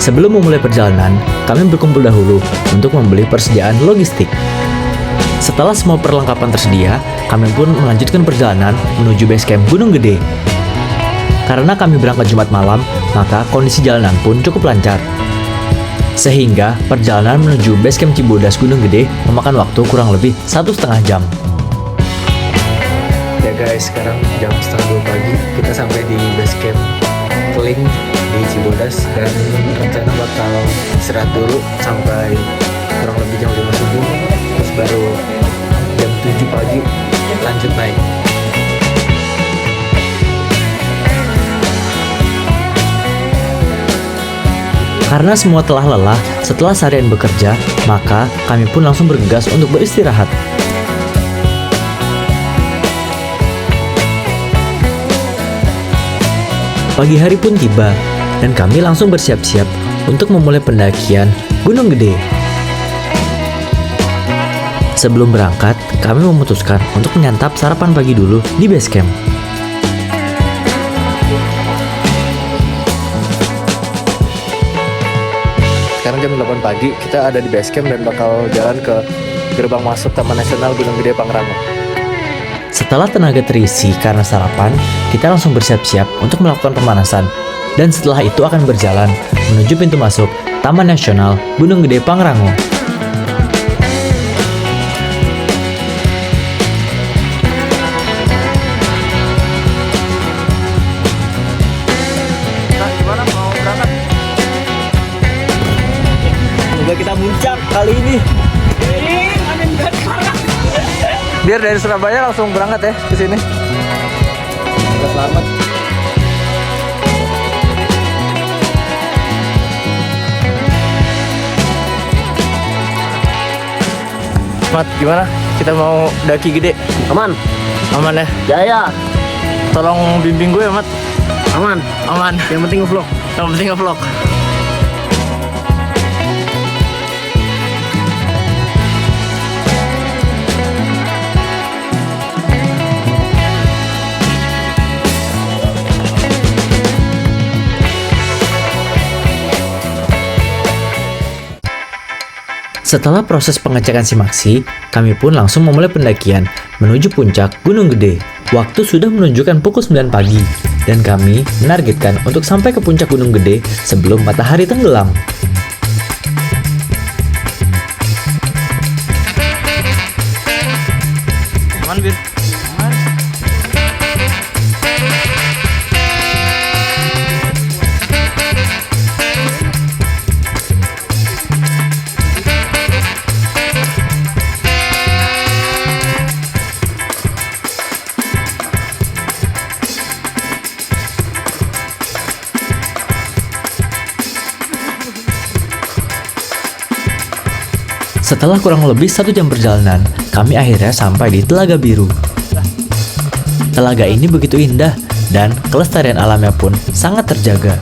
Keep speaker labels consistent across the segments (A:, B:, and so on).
A: Sebelum memulai perjalanan, kami berkumpul dahulu untuk membeli persediaan logistik. Setelah semua perlengkapan tersedia, kami pun melanjutkan perjalanan menuju base camp Gunung Gede. Karena kami berangkat Jumat malam, maka kondisi jalanan pun cukup lancar. Sehingga perjalanan menuju base camp Cibodas Gunung Gede memakan waktu kurang lebih 1,5 jam. Ya guys, sekarang jam 1:30 pagi, kita sampai di base camp Keling di Cibodas dan rencana bakal istirahat dulu sampai kurang lebih jam 5 subuh, terus baru jam 7 pagi lanjut naik. Karena semua telah lelah setelah seharian bekerja, maka kami pun langsung bergegas untuk beristirahat. Pagi hari pun tiba, dan kami langsung bersiap-siap untuk memulai pendakian Gunung Gede. Sebelum berangkat, kami memutuskan untuk menyantap sarapan pagi dulu di base camp. Sekarang jam 8 pagi, kita ada di base camp dan bakal jalan ke gerbang masuk Taman Nasional Gunung Gede Pangrango. Setelah tenaga terisi karena sarapan, kita langsung bersiap-siap untuk melakukan pemanasan. Dan setelah itu akan berjalan menuju pintu masuk Taman Nasional Gunung Gede Pangrango.
B: Nah, gimana mau berangkat?
A: Semoga kita muncak kali ini.
B: Biar dari Surabaya langsung berangkat ya ke sini.
A: Selamat.
B: Mat, gimana? Kita mau daki gede.
C: Aman,
B: Aman ya?
C: jaya,
B: Tolong bimbing gue ya, Mat.
C: aman.
B: Aman.
C: Yang penting ngevlog.
B: Yang penting nge-vlog.
A: Setelah proses pengecekan simaksi, kami pun langsung memulai pendakian menuju puncak Gunung Gede. Waktu sudah menunjukkan pukul 9 pagi, dan kami menargetkan untuk sampai ke puncak Gunung Gede sebelum matahari tenggelam.
B: Aman, Bir. Aman.
A: Setelah kurang lebih 1 jam perjalanan, kami akhirnya sampai di Telaga Biru. Telaga ini begitu indah, dan kelestarian alamnya pun sangat terjaga.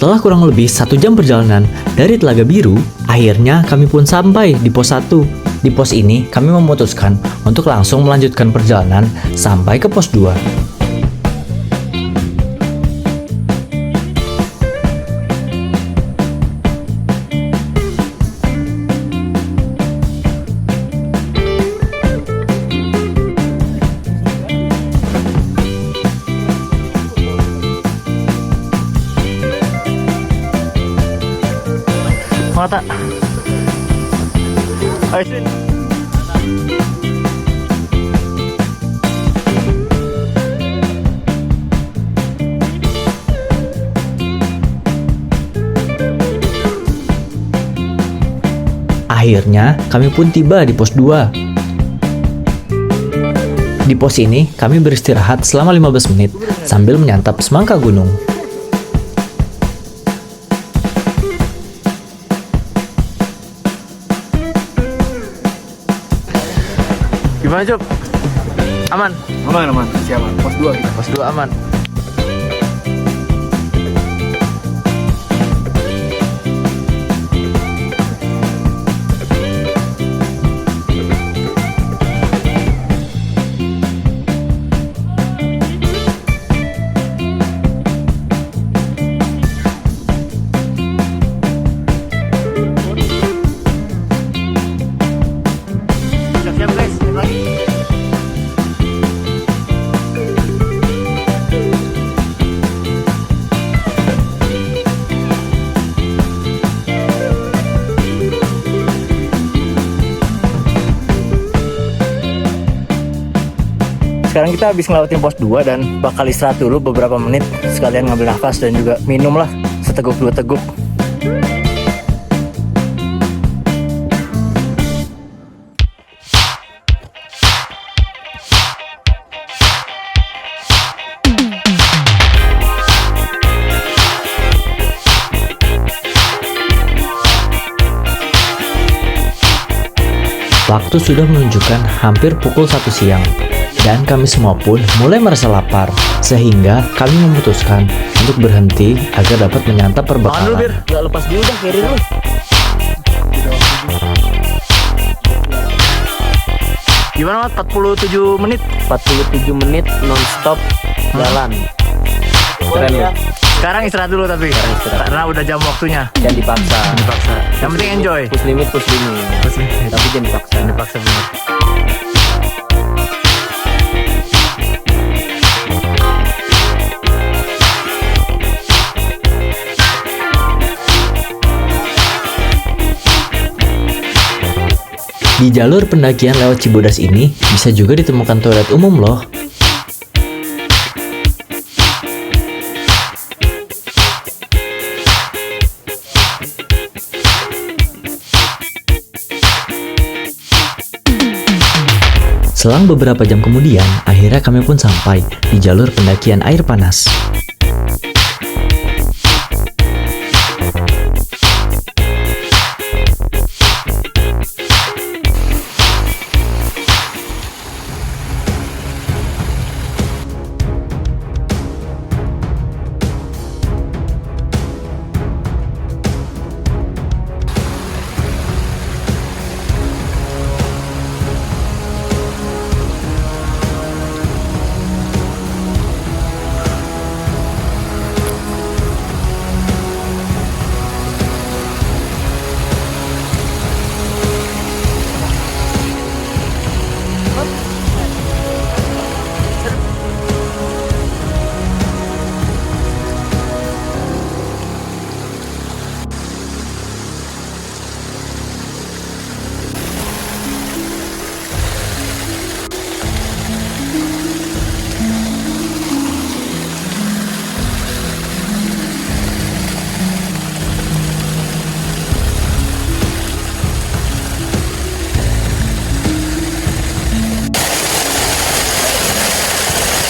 A: Setelah kurang lebih 1 jam perjalanan dari Telaga Biru, akhirnya kami pun sampai di pos 1. Di pos ini, kami memutuskan untuk langsung melanjutkan perjalanan sampai ke pos 2.
B: Mata. Ayo, Sin.
A: Akhirnya, kami pun tiba di pos 2. Di pos ini, kami beristirahat selama 15 menit sambil menyantap semangka gunung.
B: Gimana, Cuk? Aman?
C: Aman. Siapa? Pos 2 kita.
B: Pos 2 aman. Siap-siap, guys. Siap lagi. Sekarang kita habis ngelewatin pos 2 dan bakal istirahat dulu beberapa menit, sekalian ngambil nafas dan juga minum lah seteguk 2 teguk.
A: Waktu sudah menunjukkan hampir pukul 1 siang, dan kami semua pun mulai merasa lapar, sehingga kami memutuskan untuk berhenti agar dapat menyantap
B: Makan dulu, Bir.
A: perbekalan.
B: Gak lepas dulu dah, kiri dulu. Gimana, Mat? 47 menit?
C: 47 menit non-stop jalan. Keren ya.
B: Sekarang istirahat dulu tapi. Karena udah jam waktunya.
C: Jangan dipaksa.
B: Dipaksa. Yang penting enjoy.
C: Push limit. Tapi jangan dipaksa.
B: Dipaksa benar.
A: Di jalur pendakian lewat Cibodas ini, bisa juga ditemukan toilet umum loh. Selang beberapa jam kemudian, akhirnya kami pun sampai di jalur pendakian air panas.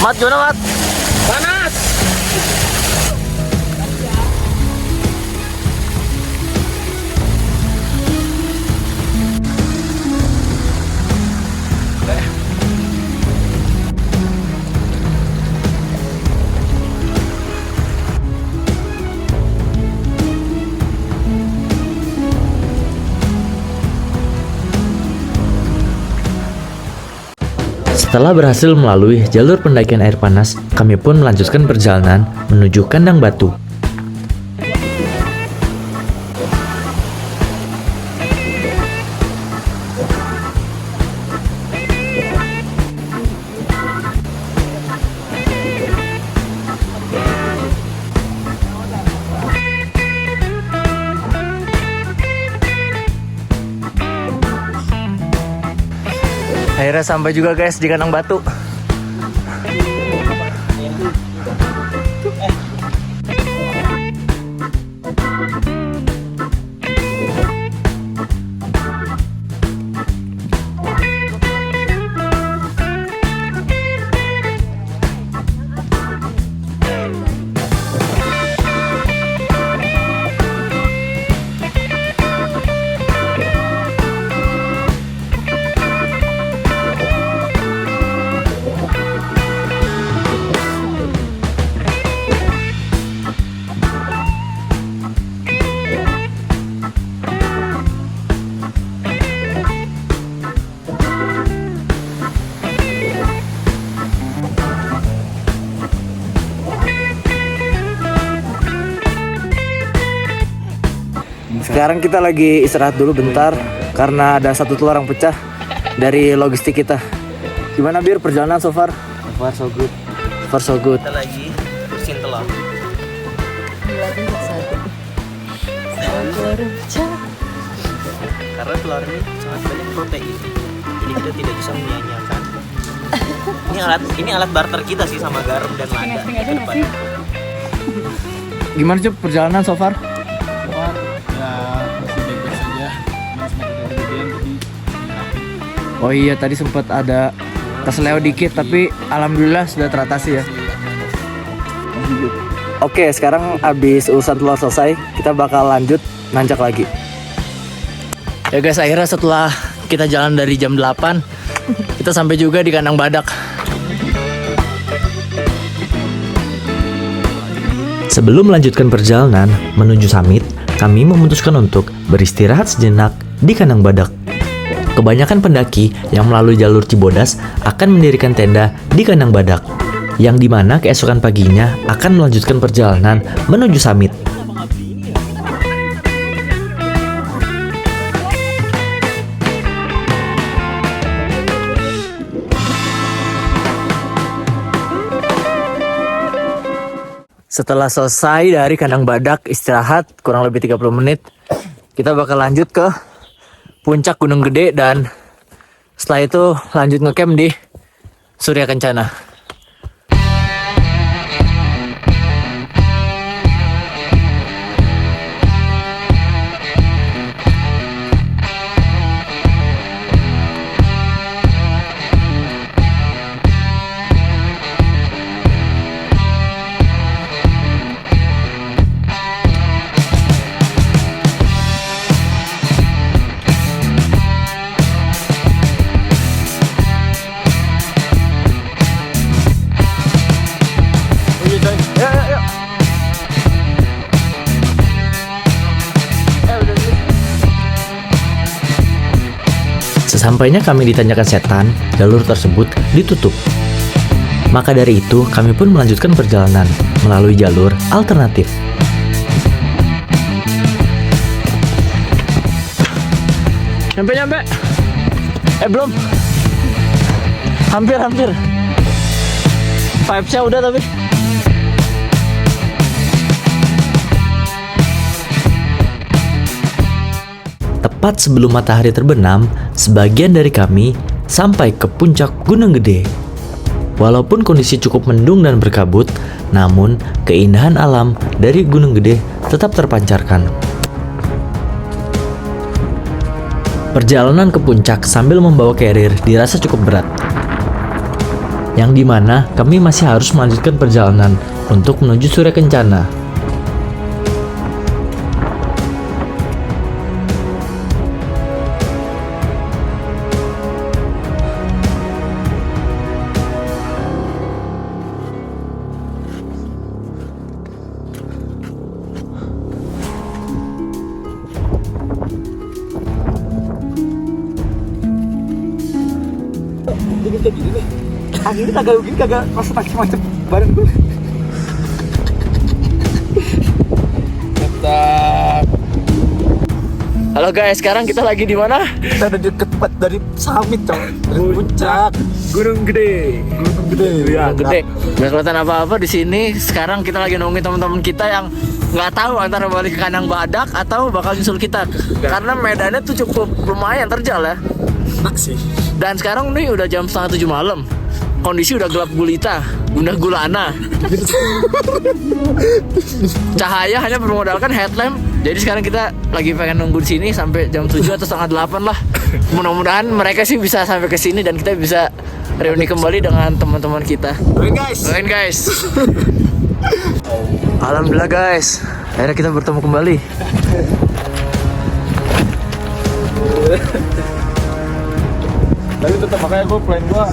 B: Mat, gimana, Mat?
C: Panas.
A: Setelah berhasil melalui jalur pendakian air panas, kami pun melanjutkan perjalanan menuju Kandang Batu.
B: Akhirnya sampai juga guys di Kandang Batu. Sekarang kita lagi istirahat dulu bentar karena ada satu telur yang pecah dari logistik kita. Gimana Bir perjalanan so far?
C: So far so good.
B: So far so good.
C: Kita lagi bersihin telur. Karena telur ini sangat banyak protein, jadi kita tidak bisa menyia-nyiakan. Ini alat barter kita sih sama garam dan lada ke depan.
B: Gimana Cuk perjalanan so far? Oh iya tadi sempat ada keseleo dikit tapi alhamdulillah sudah teratasi ya. Oke sekarang abis urusan telur selesai kita bakal lanjut nanjak lagi. Ya guys akhirnya setelah kita jalan dari jam 8 kita sampai juga di Kandang Badak.
A: Sebelum melanjutkan perjalanan menuju summit, kami memutuskan untuk beristirahat sejenak di Kandang Badak. Kebanyakan pendaki yang melalui jalur Cibodas akan mendirikan tenda di Kandang Badak, yang dimana keesokan paginya akan melanjutkan perjalanan menuju summit.
B: Setelah selesai dari Kandang Badak istirahat kurang lebih 30 menit, kita bakal lanjut ke puncak Gunung Gede dan setelah itu lanjut ngecamp di Surya Kencana.
A: Sesampainya kami di Tanjakan Setan, jalur tersebut ditutup. Maka dari itu, kami pun melanjutkan perjalanan melalui jalur alternatif.
B: Nyampe. Belum. Hampir. Vibes-nya udah tapi.
A: Tepat sebelum matahari terbenam, sebagian dari kami sampai ke puncak Gunung Gede. Walaupun kondisi cukup mendung dan berkabut, namun keindahan alam dari Gunung Gede tetap terpancarkan. Perjalanan ke puncak sambil membawa carrier dirasa cukup berat, yang dimana kami masih harus melanjutkan perjalanan untuk menuju Surya Kencana.
B: Anginnya kagak begini, kagak masuk macam badan gue.
D: Mantap.
B: Halo guys, sekarang kita lagi di mana?
D: Kita ada deket dari summit, coy. Dari puncak
B: Gunung Gede.
D: Gunung Gede.
B: Gunung Gede. Nggak kelihatan apa-apa di sini. Sekarang kita lagi nungguin teman-teman kita yang nggak tahu antara balik ke kandang badak atau bakal nyusul kita. Karena medannya tuh cukup lumayan terjal ya.
D: Enak sih.
B: Dan sekarang nih udah jam 6:30 malam. Kondisi udah gelap gulita, udah gulana. Cahaya hanya bermodalkan headlamp. Jadi sekarang kita lagi pengen nunggu di sini sampai jam 7 atau setengah 8 lah. Mudah-mudahan mereka sih bisa sampai ke sini dan kita bisa reuni kembali dengan teman-teman kita.
D: Doain guys.
B: Doain guys. Alhamdulillah guys, akhirnya kita bertemu kembali.
D: Tapi tetap makanya gue plan gue.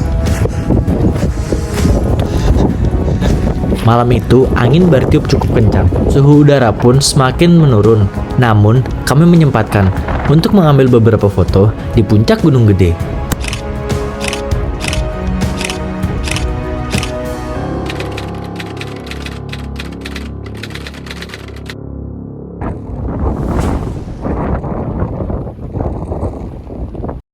A: Malam itu angin bertiup cukup kencang, suhu udara pun semakin menurun. Namun, kami menyempatkan untuk mengambil beberapa foto di puncak Gunung Gede.